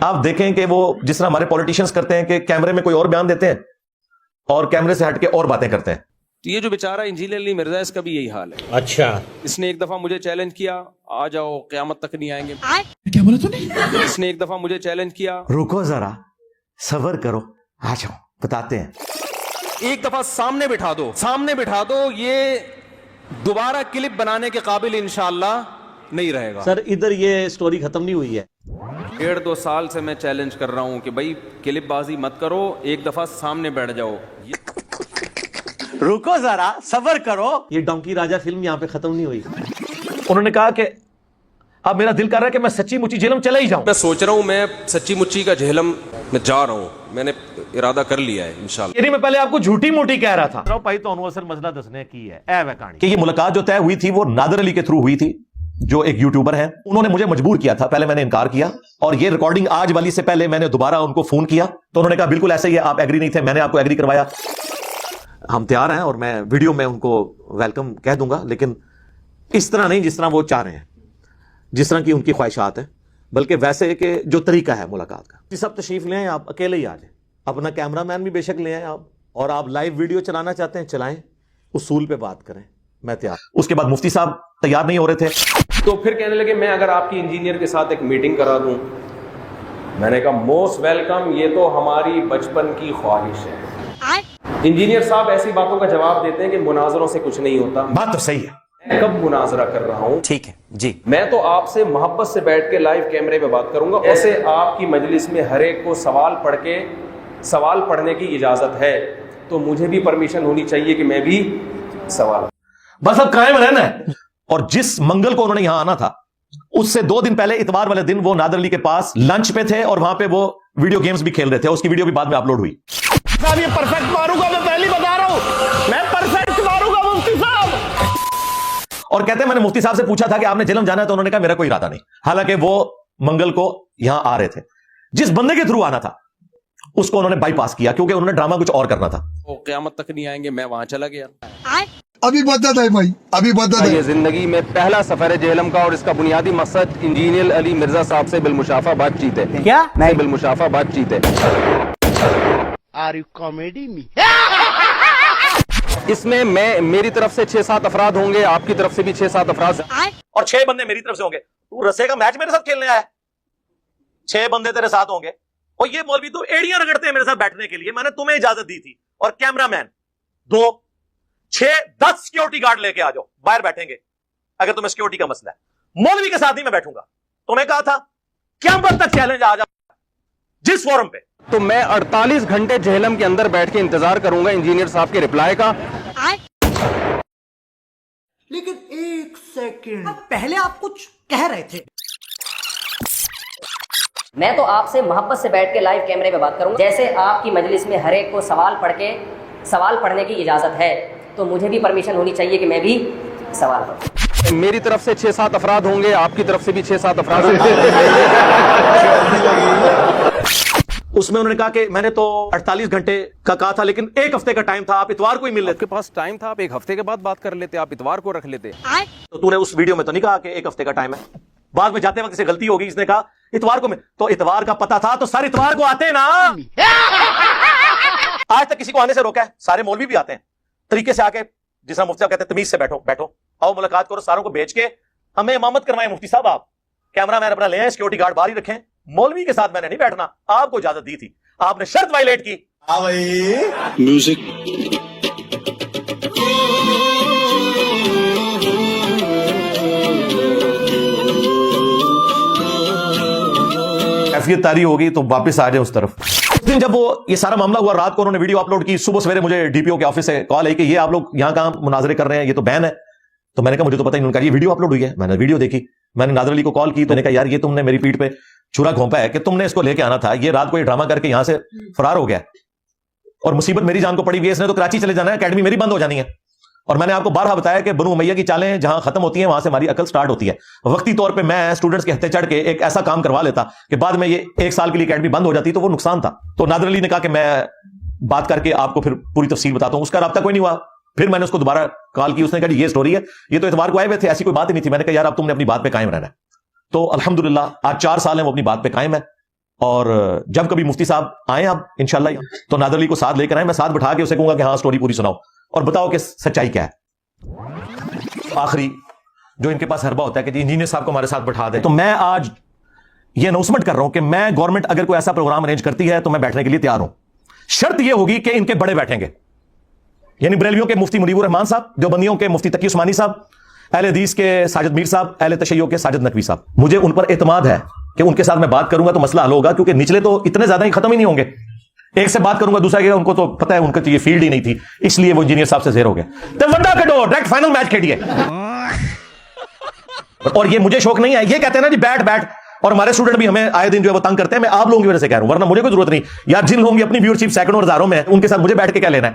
آپ دیکھیں کہ وہ جس طرح ہمارے پولیٹیشنز کرتے ہیں کہ کیمرے میں کوئی اور بیان دیتے ہیں اور کیمرے سے ہٹ کے اور باتیں کرتے ہیں. تو یہ جو بیچارہ انجینئر علی مرزا اس کا بھی یہی حال ہے. اچھا, اس نے ایک دفعہ مجھے چیلنج کیا, آ جاؤ قیامت تک نہیں آئیں گے. کیا بولا تو نہیں؟ اس نے ایک دفعہ مجھے چیلنج کیا, رکو ذرا صبر کرو, آ جاؤ بتاتے ہیں. ایک دفعہ سامنے بٹھا دو, یہ دوبارہ کلپ بنانے کے قابل انشاءاللہ نہیں رہے گا. سر ادھر یہ سٹوری ختم نہیں ہوئی ہے. 1.5-2 سال سے میں چیلنج کر رہا ہوں کہ بھائی کلپ بازی مت کرو, ایک دفعہ سامنے بیٹھ جاؤ. رکو ذرا صبر کرو, یہ ڈونکی راجا فلم یہاں پہ ختم نہیں ہوئی. انہوں نے کہا کہ اب میرا دل کر رہا ہے کہ میں سچی مچی جہلم چلا ہی جاؤں. میں سوچ رہا ہوں میں سچی مچی کا جہلم میں جا رہا ہوں, میں نے ارادہ کر لیا ہے انشاءاللہ. یعنی میں پہلے آپ کو جھوٹی موٹی کہہ رہا تھا بھائی تو انہوں اصل مسئلہ دسنے کی ہے اے وے کہانی کہ یہ ملاقات جو طے ہوئی تھی وہ نادر علی کے تھرو ہوئی تھی, جو ایک یوٹیوبر ہیں. انہوں نے مجھے مجبور کیا تھا, پہلے میں نے انکار کیا, اور یہ ریکارڈنگ آج والی سے پہلے میں نے دوبارہ ان کو فون کیا تو انہوں نے کہا بالکل ایسا ہی ہے, آپ ایگری نہیں تھے, میں نے آپ کو ایگری کروایا. ہم تیار ہیں اور میں ویڈیو میں ان کو ویلکم کہہ دوں گا, لیکن اس طرح نہیں جس طرح وہ چاہ رہے ہیں, جس طرح کی ان کی خواہشات ہیں, بلکہ ویسے کہ جو طریقہ ہے ملاقات کا. یہ سب تشریف لے آئیں, آپ اکیلے ہی آ جائیں, اپنا کیمرہ مین بھی بے شک لے آئیں آپ, اور آپ لائیو ویڈیو چلانا چاہتے ہیں چلائیں, اصول پہ بات کریں, میں تیار. اس کے بعد مفتی صاحب تیار نہیں ہو رہے تھے تو پھر کہنے لگے میں اگر آپ کی انجینئر کے ساتھ ایک میٹنگ کرا دوں. میں نے کہا موسٹ ویلکم, یہ تو ہماری بچپن کی خواہش ہے. انجینئر صاحب ایسی باتوں کا جواب دیتے ہیں کہ مناظروں سے کچھ نہیں ہوتا. بات تو صحیح ہے. میں کب مناظرہ کر رہا ہوں؟ ٹھیک ہے جی, میں تو آپ سے محبت سے بیٹھ کے لائیو کیمرے پہ بات کروں گا. ایسے آپ کی مجلس میں ہر ایک کو سوال پڑھنے کی اجازت ہے, تو مجھے بھی پرمیشن ہونی چاہیے کہ میں بھی سوال. بس اب قائم رہنا ہے. اور جس منگل کو انہوں نے یہاں آنا تھا اس سے 2 دن پہلے اتوار والے دن وہ نادر علی کے پاس لنچ پہ تھے, اور وہاں پہ وہ ویڈیو گیمز بھی کھیل رہے تھے. اس کی ویڈیو بھی بعد میں اپلوڈ ہوئی. صاحب یہ پرفیکٹ ماروں گا, میں پہلی بتا رہا ہوں, میں پرفیکٹ ماروں گا مفتی صاحب. اور کہتے ہیں میں نے مفتی صاحب سے پوچھا تھا کہ آپ نے جہلم جانا ہے, تو انہوں نے کہا میرا کوئی ارادہ نہیں. حالانکہ وہ منگل کو یہاں آ رہے تھے. جس بندے کے تھرو آنا تھا اس کو انہوں نے بائی پاس کیا, کیونکہ انہوں نے ڈرامہ کچھ اور کرنا تھا. وہ قیامت تک نہیں آئیں گے, میں وہاں چلا گیا. ابھی بدت ہے بھائی, ابھی بدت ہے. یہ زندگی میں پہلا سفر ہے جہلم کا, اور اس کا بنیادی مقصد انجینئر علی مرزا صاحب سے بالمشافہ بات چیت ہے. کیا بالمشافہ بات چیت ہے. آر یو کامیڈی می؟ اس میں میری طرف سے 6-7 افراد ہوں گے, آپ کی طرف سے بھی 6-7 افراد, اور 6 بندے میری طرف سے ہوں گے. تو رسے کا میچ میرے ساتھ کھیلنے آیا ہے, 6 بندے تیرے ساتھ ہوں گے. اور یہ مولوی تو ایڑیاں رگڑتے ہیں میرے ساتھ بیٹھنے کے لیے. میں نے تمہیں اجازت دی تھی, اور کیمرہ مین 2 6-10 سیکیورٹی گارڈ لے کے آ جاؤ, باہر بیٹھیں گے اگر تمہیں سیکیورٹی کا مسئلہ ہے. مولوی کے ساتھ نہیں میں بیٹھوں گا. تمہیں کہا تھا قیامت تک چیلنج آ جا جس فورم پہ. تو میں 48 گھنٹے جہلم کے اندر بیٹھ کے انتظار کروں گا انجینئر صاحب کے رپلائی کا. لیکن ایک سیکنڈ پہلے آپ کچھ کہہ رہے تھے. میں تو آپ سے محبت سے بیٹھ کے لائیو کیمرے پہ بات کروں گا. جیسے آپ کی مجلس میں ہر ایک کو سوال پڑھنے کی اجازت ہے, تو مجھے بھی پرمیشن ہونی چاہیے کہ میں بھی سوال پڑھوں. میری طرف سے 6-7 افراد ہوں گے, آپ کی طرف سے بھی 6-7 افراد. اس میں انہوں نے کہا کہ میں نے تو 48 گھنٹے کا کہا تھا, لیکن 1 ہفتے کا ٹائم تھا, آپ اتوار کو ہی مل لیتے. آپ کے پاس ٹائم تھا, آپ 1 ہفتے کے بعد بات کر لیتے, آپ اتوار کو رکھ لیتے. تو تو نے اس ویڈیو میں تو نہیں کہا کہ 1 ہفتے کا ٹائم ہے. بعد میں جاتے وقت سے غلطی ہوگی, اس نے کہا اتوار کو. میں تو اتوار کا پتا تھا تو سارے اتوار کو آتے نا. آج تک کسی کو آنے سے روکا ہے؟ سارے مولوی بھی آتے ہیں طریقے سے آ کے, جس طرح مفتی صاحب کہتے ہیں تمیز سے بیٹھو, آؤ ملاقات کرو, ساروں کو بیچ کے ہمیں امامت کروائیں. مفتی صاحب آپ کیمرہ مین اپنا لے آئیں, سیکورٹی گارڈ باہر ہی رکھیں. مولوی کے ساتھ میں نے نہیں بیٹھنا, آپ کو اجازت دی تھی, آپ نے شرط وائلیٹ کی. میوزک کیفیت تاری ہوگی تو واپس آ جائیں اس طرف. اس دن جب وہ یہ سارا معاملہ ہوا, رات کو انہوں نے ویڈیو اپلوڈ کی, صبح سویرے مجھے ڈی پی او کے آفس سے کال آئی کہ یہ آپ لوگ یہاں کہاں مناظرے کر رہے ہیں, یہ تو بین ہے. تو میں نے کہا مجھے تو پتہ ہی نہیں. کہا یہ ویڈیو اپلوڈ ہوئی ہے. میں نے ویڈیو دیکھی, میں نے نادر علی کو کال کی, تو میں نے کہا یار یہ تم نے میری پیٹھ پہ چھرا گھونپا ہے کہ تم نے اس کو لے کے آنا تھا, یہ رات کو یہ ڈرامہ کر کے یہاں سے فرار ہو گیا, اور مصیبت میری جان کو پڑی ہوئی ہے. اس نے تو کراچی چلے جانا ہے, اکیڈمی میری بند ہو جانی ہے. اور میں نے آپ کو بارہا بتایا کہ بنو امیہ کی چالیں جہاں ختم ہوتی ہیں وہاں سے ہماری عقل سٹارٹ ہوتی ہے. وقتی طور پہ میں اسٹوڈنٹس کے ہتھے چڑھ کے ایک ایسا کام کروا لیتا کہ بعد میں یہ 1 سال کے لیے اکیڈمی بند ہو جاتی, تو وہ نقصان تھا. تو نادر علی نے کہا کہ میں بات کر کے آپ کو پھر پوری تفصیل بتاتا ہوں. اس کا رابطہ کوئی نہیں ہوا. پھر میں نے اس کو دوبارہ کال کی, اس نے کہا یہ سٹوری ہے, یہ تو اتوار کو آئے ہوئے تھے, ایسی کوئی بات ہی نہیں تھی. میں نے کہا یار اب تم نے اپنی بات پہ قائم رہنا ہے. تو الحمدللہ آج 4 سال ہیں وہ اپنی بات پہ قائم ہے. اور جب کبھی مفتی صاحب آئیں آپ انشاءاللہ تو نادر علی کو ساتھ لے کر آئیں, میں ساتھ بٹھا کے اسے کہوں گا کہ ہاں سٹوری پوری سناؤ اور بتاؤ کہ سچائی کیا ہے. آخری جو ان کے پاس حربہ ہوتا ہے کہ جی انجینئر صاحب کو ہمارے ساتھ بٹھا دیں, تو میں آج یہ اناؤنسمنٹ کر رہا ہوں کہ میں گورنمنٹ اگر کوئی ایسا پروگرام ارینج کرتی ہے تو میں بیٹھنے کے لیے تیار ہوں. شرط یہ ہوگی کہ ان کے بڑے بیٹھیں گے, یعنی بریلویوں کے مفتی منیب الرحمان صاحب, دیوبندیوں کے مفتی تقی عثمانی صاحب, اہل حدیث کے ساجد میر صاحب, اہل تشیع کے ساجد نقوی صاحب. مجھے ان پر اعتماد ہے کہ ان کے ساتھ میں بات کروں گا تو مسئلہ حل ہوگا, کیونکہ نچلے تو اتنے زیادہ ہی ختم ہی نہیں ہوں گے. ایک سے بات کروں گا دوسرا کہ ان کو تو پتہ ہے ان کی یہ فیلڈ ہی نہیں تھی, اس لیے وہ انجینئر صاحب سے زیر ہو گئے. تو ونڈا کھیلو, ڈائریکٹ فائنل میچ کھیلیے. اور یہ مجھے شوق نہیں ہے, یہ کہتے ہیں نا جی بیٹھ بیٹھ, اور ہمارے اسٹوڈنٹ بھی ہمیں آئے دن جو ہے وہ تنگ کرتے ہیں. میں آپ لوگوں کی وجہ سے کہہ رہا ہوں, ورنہ مجھے کوئی ضرورت نہیں. یار جن لوگوں کی اپنی ویورشپ سینکڑوں اور ہزاروں میں ہے ان کے ساتھ مجھے بیٹھ کے کیا لینا ہے.